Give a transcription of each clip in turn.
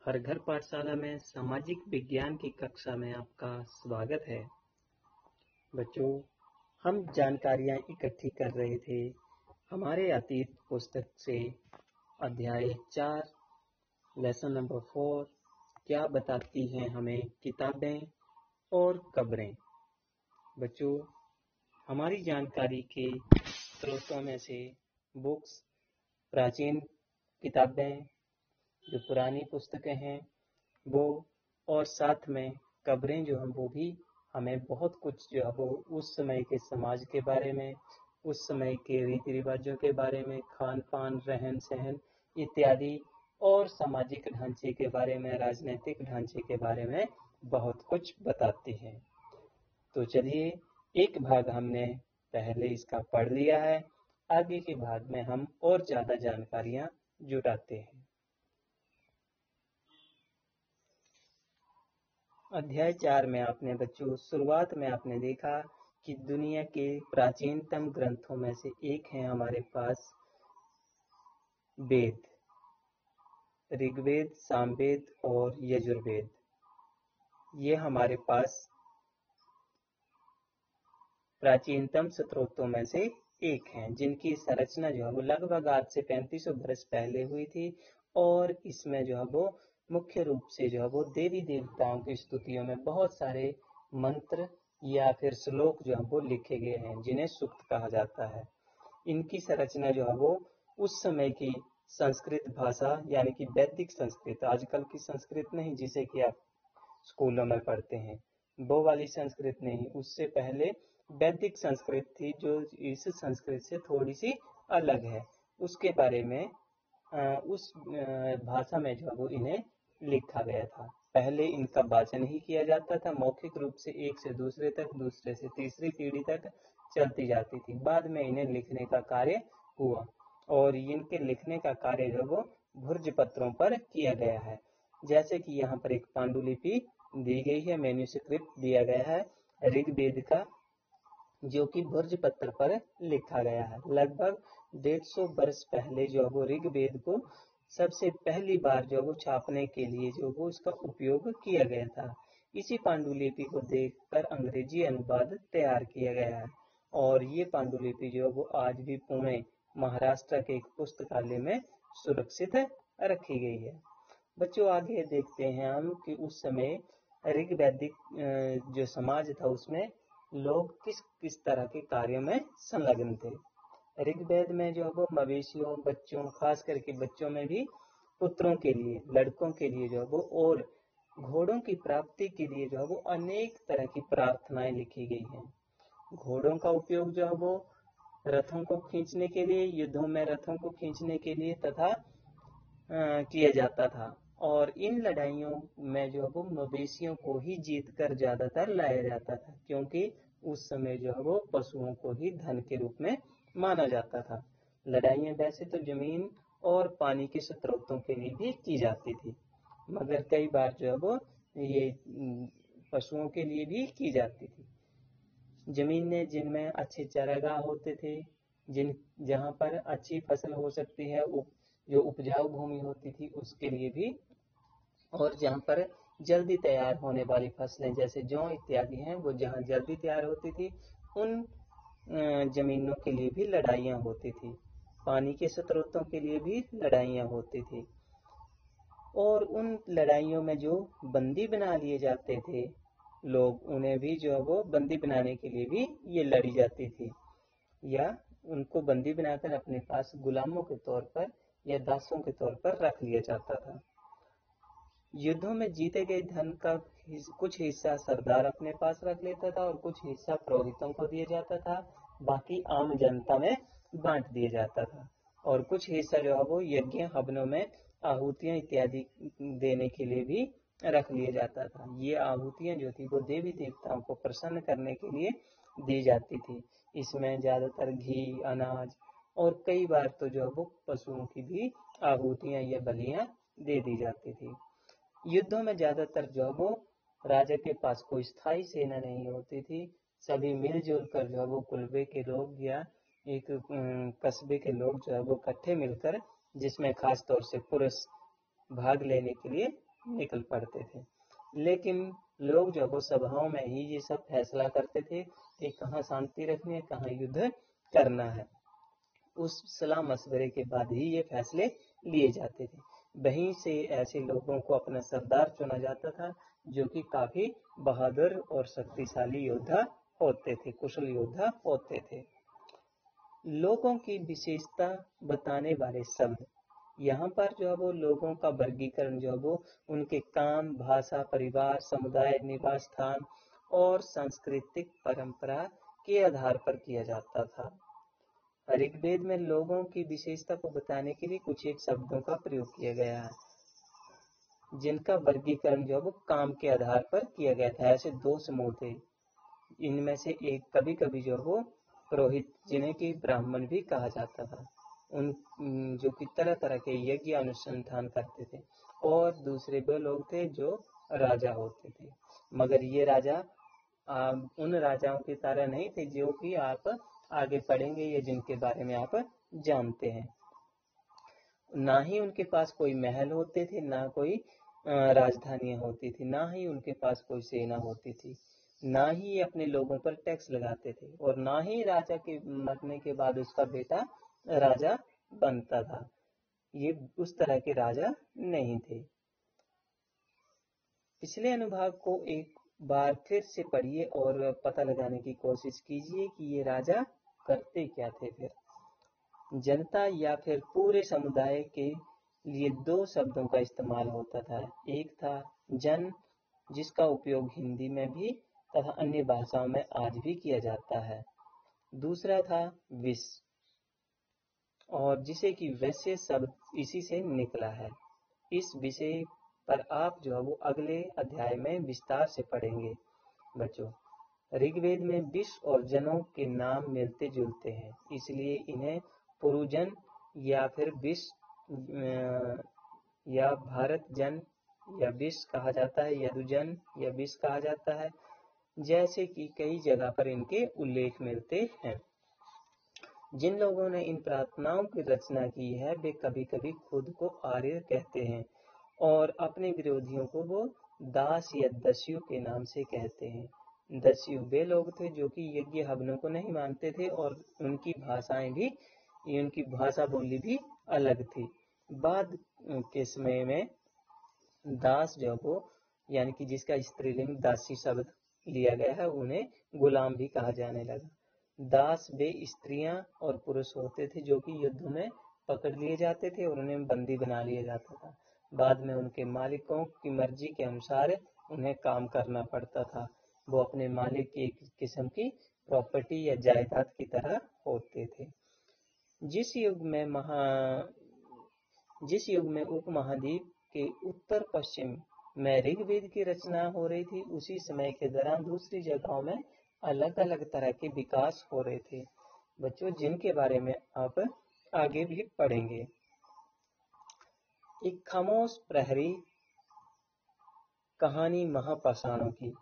हर घर पाठशाला में सामाजिक विज्ञान की कक्षा में आपका स्वागत है। बच्चों, हम जानकारियां इकट्ठी कर रहे थे हमारे अतीत पुस्तक से। अध्याय 4 लेसन नंबर 4 क्या बताती हैं हमें किताबें और कब्रें। बच्चों, हमारी जानकारी के स्रोतों में से बुक्स, प्राचीन किताबें, जो पुरानी पुस्तकें हैं वो, और साथ में कब्रें जो हैं वो भी हमें बहुत कुछ जो है वो उस समय के समाज के बारे में, उस समय के रीति रिवाजों के बारे में, खान पान, रहन सहन इत्यादि, और सामाजिक ढांचे के बारे में, राजनीतिक ढांचे के बारे में बहुत कुछ बताती हैं। तो चलिए, एक भाग हमने पहले इसका पढ़ लिया है, आगे के भाग में हम और ज्यादा जानकारियां जुटाते हैं। अध्याय 4 में आपने बच्चों शुरुआत में आपने देखा कि दुनिया के प्राचीनतम ग्रंथों में से एक है हमारे पास वेद, ऋग्वेद, सामवेद और यजुर्वेद। ये हमारे पास प्राचीनतम स्रोतों में से एक हैं, जिनकी संरचना जो है वो लगभग आज से 3500 वर्ष पहले हुई थी। और इसमें जो है वो मुख्य रूप से जो है वो देवी देवताओं की स्तुतियों में बहुत सारे मंत्र या फिर श्लोक जो है वो लिखे गए हैं, जिन्हें सूक्त कहा जाता है। इनकी संरचना जो है वो उस समय की संस्कृत भाषा यानी कि वैदिक संस्कृत, आजकल की संस्कृत नहीं जिसे कि आप स्कूलों में पढ़ते हैं, वो वाली संस्कृत नहीं, उससे पहले वैदिक संस्कृत थी जो इस संस्कृत से थोड़ी सी अलग है। उसके बारे में उस भाषा में जो है वो इन्हें लिखा गया था। पहले इनका वाचन ही किया जाता था, मौखिक रूप से एक से दूसरे तक, दूसरे से तीसरी पीढ़ी तक चलती जाती थी। बाद में इन्हें लिखने का कार्य हुआ, और इनके लिखने का कार्य जो वो भुर्ज पत्रों पर किया गया है। जैसे कि यहाँ पर एक पांडुलिपि दी गई है, मैन्युस्क्रिप्ट दिया गया है ऋग्वेद का, जो कि भुर्ज पत्र पर लिखा गया है। लगभग 150 वर्ष पहले जो वो ऋग्वेद को सबसे पहली बार जो वो छापने के लिए जो वो उसका उपयोग किया गया था। इसी पांडुलिपि को देखकर अंग्रेजी अनुवाद तैयार किया गया है, और ये पांडुलिपि जो वो आज भी पुणे महाराष्ट्र के एक पुस्तकालय में सुरक्षित रखी गई है। बच्चों, आगे देखते हैं हम कि उस समय ऋग्वैदिक जो समाज था उसमें लोग किस किस तरह के कार्यों में संलग्न थे। ऋग्वेद में जो वो मवेशियों, बच्चों, खास करके बच्चों में भी पुत्रों के लिए, लड़कों के लिए जो वो, और घोड़ों की प्राप्ति के लिए जो वो अनेक तरह की प्रार्थनाएं लिखी गई हैं। घोड़ों का उपयोग जो है वो रथों को खींचने के लिए, युद्धों में रथों को खींचने के लिए तथा किया जाता था। और इन लड़ाइयों में जो वो मवेशियों को ही जीत कर ज्यादातर लाया जाता था, क्योंकि उस समय जो है वो पशुओं को ही धन के रूप में माना जाता था। लड़ाइयाँ वैसे तो जमीन और पानी के स्रोतों के लिए भी की जाती थी, मगर कई बार जो है वो ये पशुओं के लिए भी की जाती थी। जमीनें जिनमें अच्छे चारागाह होते थे, जहाँ पर अच्छी फसल हो सकती है, जो उपजाऊ भूमि होती थी उसके लिए भी, और जहाँ पर जल्दी तैयार होने वाली फसलें जैसे जौ इत्यादि हैं वो जहाँ जल्दी तैयार होती थी, उन जमीनों के लिए भी लड़ाइयाँ होती थी। पानी के स्रोतों के लिए भी लड़ाइयाँ होती थी, और उन लड़ाइयों में जो बंदी बना लिए जाते थे लोग, उन्हें भी जो है वो बंदी बनाने के लिए भी ये लड़ी जाती थी, या उनको बंदी बनाकर अपने पास गुलामों के तौर पर या दासों के तौर पर रख लिया जाता था। युद्धों में जीते गए धन का कुछ हिस्सा सरदार अपने पास रख लेता था, और कुछ हिस्सा पुरोहितों को दिया जाता था, बाकी आम जनता में बांट दिया जाता था। और कुछ हिस्सा जो है वो यज्ञ हवनों में आहुतियां इत्यादि देने के लिए भी रख लिया जाता था। ये आहुतियां जो थी वो देवी देवताओं को प्रसन्न करने के लिए दी जाती थी। इसमें ज्यादातर घी, अनाज, और कई बार तो जो है वो पशुओं की भी आहुतियां या बलियां दे दी जाती थी। युद्धों में ज्यादातर जो है वो राजा के पास कोई स्थायी सेना नहीं होती थी। सभी मिलजुल कर जो है वो कुलबे के लोग या एक कस्बे के लोग जो है वो इकट्ठे मिलकर, जिसमें खास तौर से पुरुष भाग लेने के लिए निकल पड़ते थे। लेकिन लोग जो वो सभाओं में ही ये सब फैसला करते थे कि कहाँ शांति रखनी है, कहाँ युद्ध करना है। उस सलाह मशवरे के बाद ही ये फैसले लिए जाते थे। वहीं से ऐसे लोगों को अपना सरदार चुना जाता था जो कि काफी बहादुर और शक्तिशाली योद्धा होते थे, कुशल योद्धा होते थे। लोगों की विशेषता बताने वाले शब्द, यहाँ पर जो है वो लोगों का वर्गीकरण जो है वो उनके काम, भाषा, परिवार, समुदाय, निवास स्थान और सांस्कृतिक परंपरा के आधार पर किया जाता था। ऋग्वेद में लोगों की विशेषता को बताने के लिए कुछ एक शब्दों का प्रयोग किया गया है जिनका वर्गीकरण जो है वो काम के आधार पर किया गया था। ऐसे दो समूह थे, इनमें से एक कभी कभी जो वो पुरोहित, जिन्हें कि ब्राह्मण भी कहा जाता था, उन जो कि तरह तरह के यज्ञ अनुसंधान करते थे, और दूसरे वो लोग थे जो राजा होते थे। मगर ये राजा उन राजाओं की तरह नहीं थे जो कि आप आगे पढ़ेंगे या जिनके बारे में आप जानते हैं। ना ही उनके पास कोई महल होते थे, ना कोई राजधानियां होती थी, ना ही उनके पास कोई सेना होती थी, ना ही ये अपने लोगों पर टैक्स लगाते थे, और ना ही राजा के मरने के बाद उसका बेटा राजा बनता था। ये उस तरह के राजा नहीं थे। पिछले अनुभाग को एक बार फिर से पढ़िए और पता लगाने की कोशिश कीजिए कि ये राजा करते क्या थे। फिर जनता या फिर पूरे समुदाय के लिए दो शब्दों का इस्तेमाल होता था। एक था जन, जिसका उपयोग हिंदी में भी तथा अन्य भाषाओं में आज भी किया जाता है। दूसरा था विश, और जिसे कि वैश्य शब्द इसी से निकला है। इस विषय पर आप जो है वो अगले अध्याय में विस्तार से पढ़ेंगे। बच्चों, ऋग्वेद में विश और जनों के नाम मिलते जुलते हैं, इसलिए इन्हें पुरुजन या फिर विश या भारत जन या विश कहा जाता है, यदुजन या विश कहा जाता है, जैसे कि कई जगह पर इनके उल्लेख मिलते हैं। जिन लोगों ने इन प्रार्थनाओं की रचना की है वे कभी कभी खुद को आर्य कहते हैं और अपने विरोधियों को वो दास या दस्यु के नाम से कहते हैं। दस्यु वे लोग थे जो कि यज्ञ हवनों को नहीं मानते थे और उनकी भाषा बोली भी अलग थी। बाद के समय में दास जो वो, यानी कि जिसका स्त्रीलिंग दासी शब्द लिया गया है, उन्हें गुलाम भी कहा जाने लगा। दास वे स्त्रियां और पुरुष होते थे जो कि युद्ध में पकड़ लिए जाते थे और उन्हें बंदी बना लिया जाता था। बाद में उनके मालिकों की मर्जी के अनुसार उन्हें काम करना पड़ता था। वो अपने मालिक की एक किस्म की प्रॉपर्टी या जायदाद की तरह होते थे। जिस युग में उपमहाद्वीप के उत्तर पश्चिम में ऋग्वेद की रचना हो रही थी, उसी समय के दौरान दूसरी जगहों में अलग अलग तरह के विकास हो रहे थे। बच्चों, जिनके बारे में आप आगे भी पढ़ेंगे। एक खामोश प्रहरी कहानी महापाषाणों की।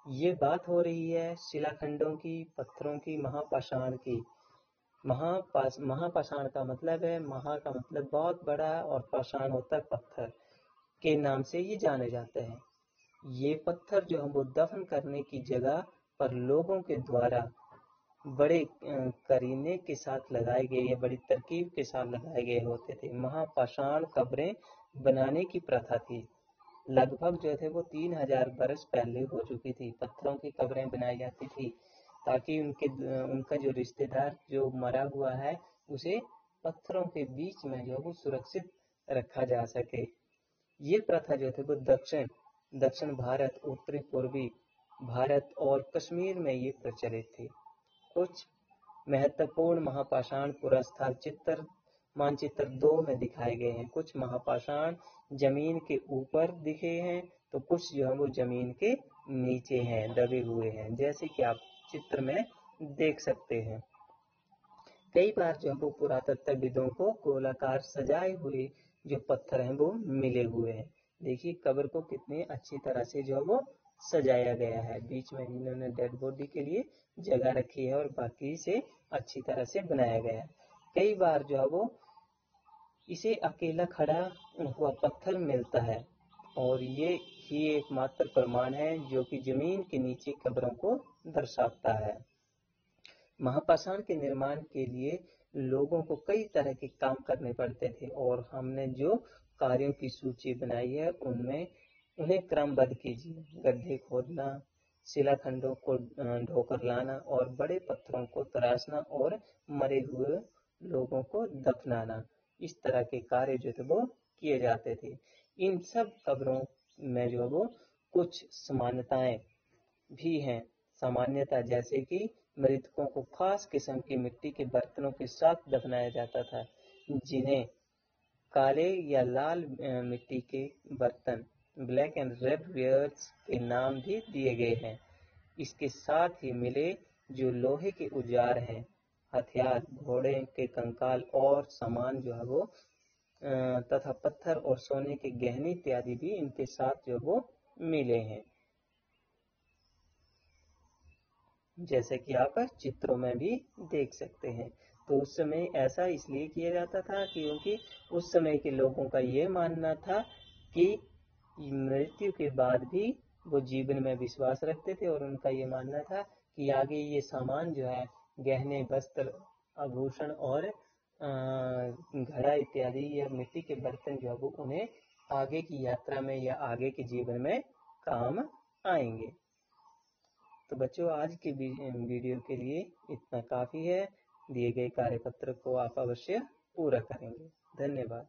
ये बात हो रही है शिलाखंडों की, पत्थरों की, महापाषाण की। महापाषाण का मतलब है, महा का मतलब बहुत बड़ा और पाषाण होता है पत्थर, के नाम से ये जाने जाते हैं। ये पत्थर जो हम वो दफन करने की जगह पर लोगों के द्वारा बड़े करीने के साथ लगाए गए या बड़ी तरकीब के साथ लगाए गए होते थे। महापाषाण कब्रें बनाने की प्रथा थी। लगभग जो थे वो 3000 बरस पहले हो चुकी थी। पत्थरों की कब्रें बनाई जाती थी ताकि उनका जो रिश्तेदार जो मरा हुआ है उसे पत्थरों के बीच में जो वो सुरक्षित रखा जा सके। ये प्रथा जो थे वो दक्षिण भारत, उत्तरी पूर्वी भारत और कश्मीर में ये प्रचलित थी। कुछ महत्वपूर्ण महापाषाण पुरास्थल चित्र मानचित्र 2 में दिखाए गए हैं। कुछ महापाषाण जमीन के ऊपर दिखे हैं तो कुछ जो है वो जमीन के नीचे हैं, दबे हुए हैं, जैसे कि आप चित्र में देख सकते हैं। कई बार जो है वो पुरातत्वविदों को गोलाकार सजाए हुए जो पत्थर हैं वो मिले हुए हैं। देखिए कब्र को कितनी अच्छी तरह से जो है वो सजाया गया है। बीच में इन्होंने डेड बॉडी के लिए जगह रखी है और बाकी से अच्छी तरह से बनाया गया है। कई बार जो है वो इसे अकेला खड़ा हुआ पत्थर मिलता है और ये ही एकमात्र प्रमाण है जो कि जमीन के नीचे कब्रों को दर्शाता है। महापाषाण के निर्माण के लिए लोगों को कई तरह के काम करने पड़ते थे और हमने जो कार्यों की सूची बनाई है उनमें उन्हें क्रमबद्ध कीजिए। गड्ढे खोदना, शिलाखंडों को ढोकर लाना और बड़े पत्थरों को तराशना और मरे हुए लोगों को दफनाना, इस तरह के कार्य जो थे वो किए जाते थे। इन सब कब्रों में जो वो कुछ समानताएं भी हैं। सामान्यता जैसे कि मृतकों को खास किस्म की मिट्टी के बर्तनों के साथ दफनाया जाता था, जिन्हें काले या लाल मिट्टी के बर्तन ब्लैक एंड रेड वेयर्स के नाम भी दिए गए हैं। इसके साथ ही मिले जो लोहे के औजार हैं, हथियार, घोड़े के कंकाल और सामान जो है वो तथा पत्थर और सोने के गहने इत्यादि भी इनके साथ जो वो मिले हैं, जैसे कि आप चित्रों में भी देख सकते हैं। तो उस समय ऐसा इसलिए किया जाता था क्योंकि उस समय के लोगों का ये मानना था कि मृत्यु के बाद भी वो जीवन में विश्वास रखते थे और उनका ये मानना था कि आगे ये सामान जो है, गहने, वस्त्र, आभूषण और घड़ा इत्यादि या मिट्टी के बर्तन जो है वो उन्हें आगे की यात्रा में या आगे के जीवन में काम आएंगे। तो बच्चों, आज के वीडियो के लिए इतना काफ़ी है। दिए गए कार्यपत्र को आप अवश्य पूरा करेंगे। धन्यवाद।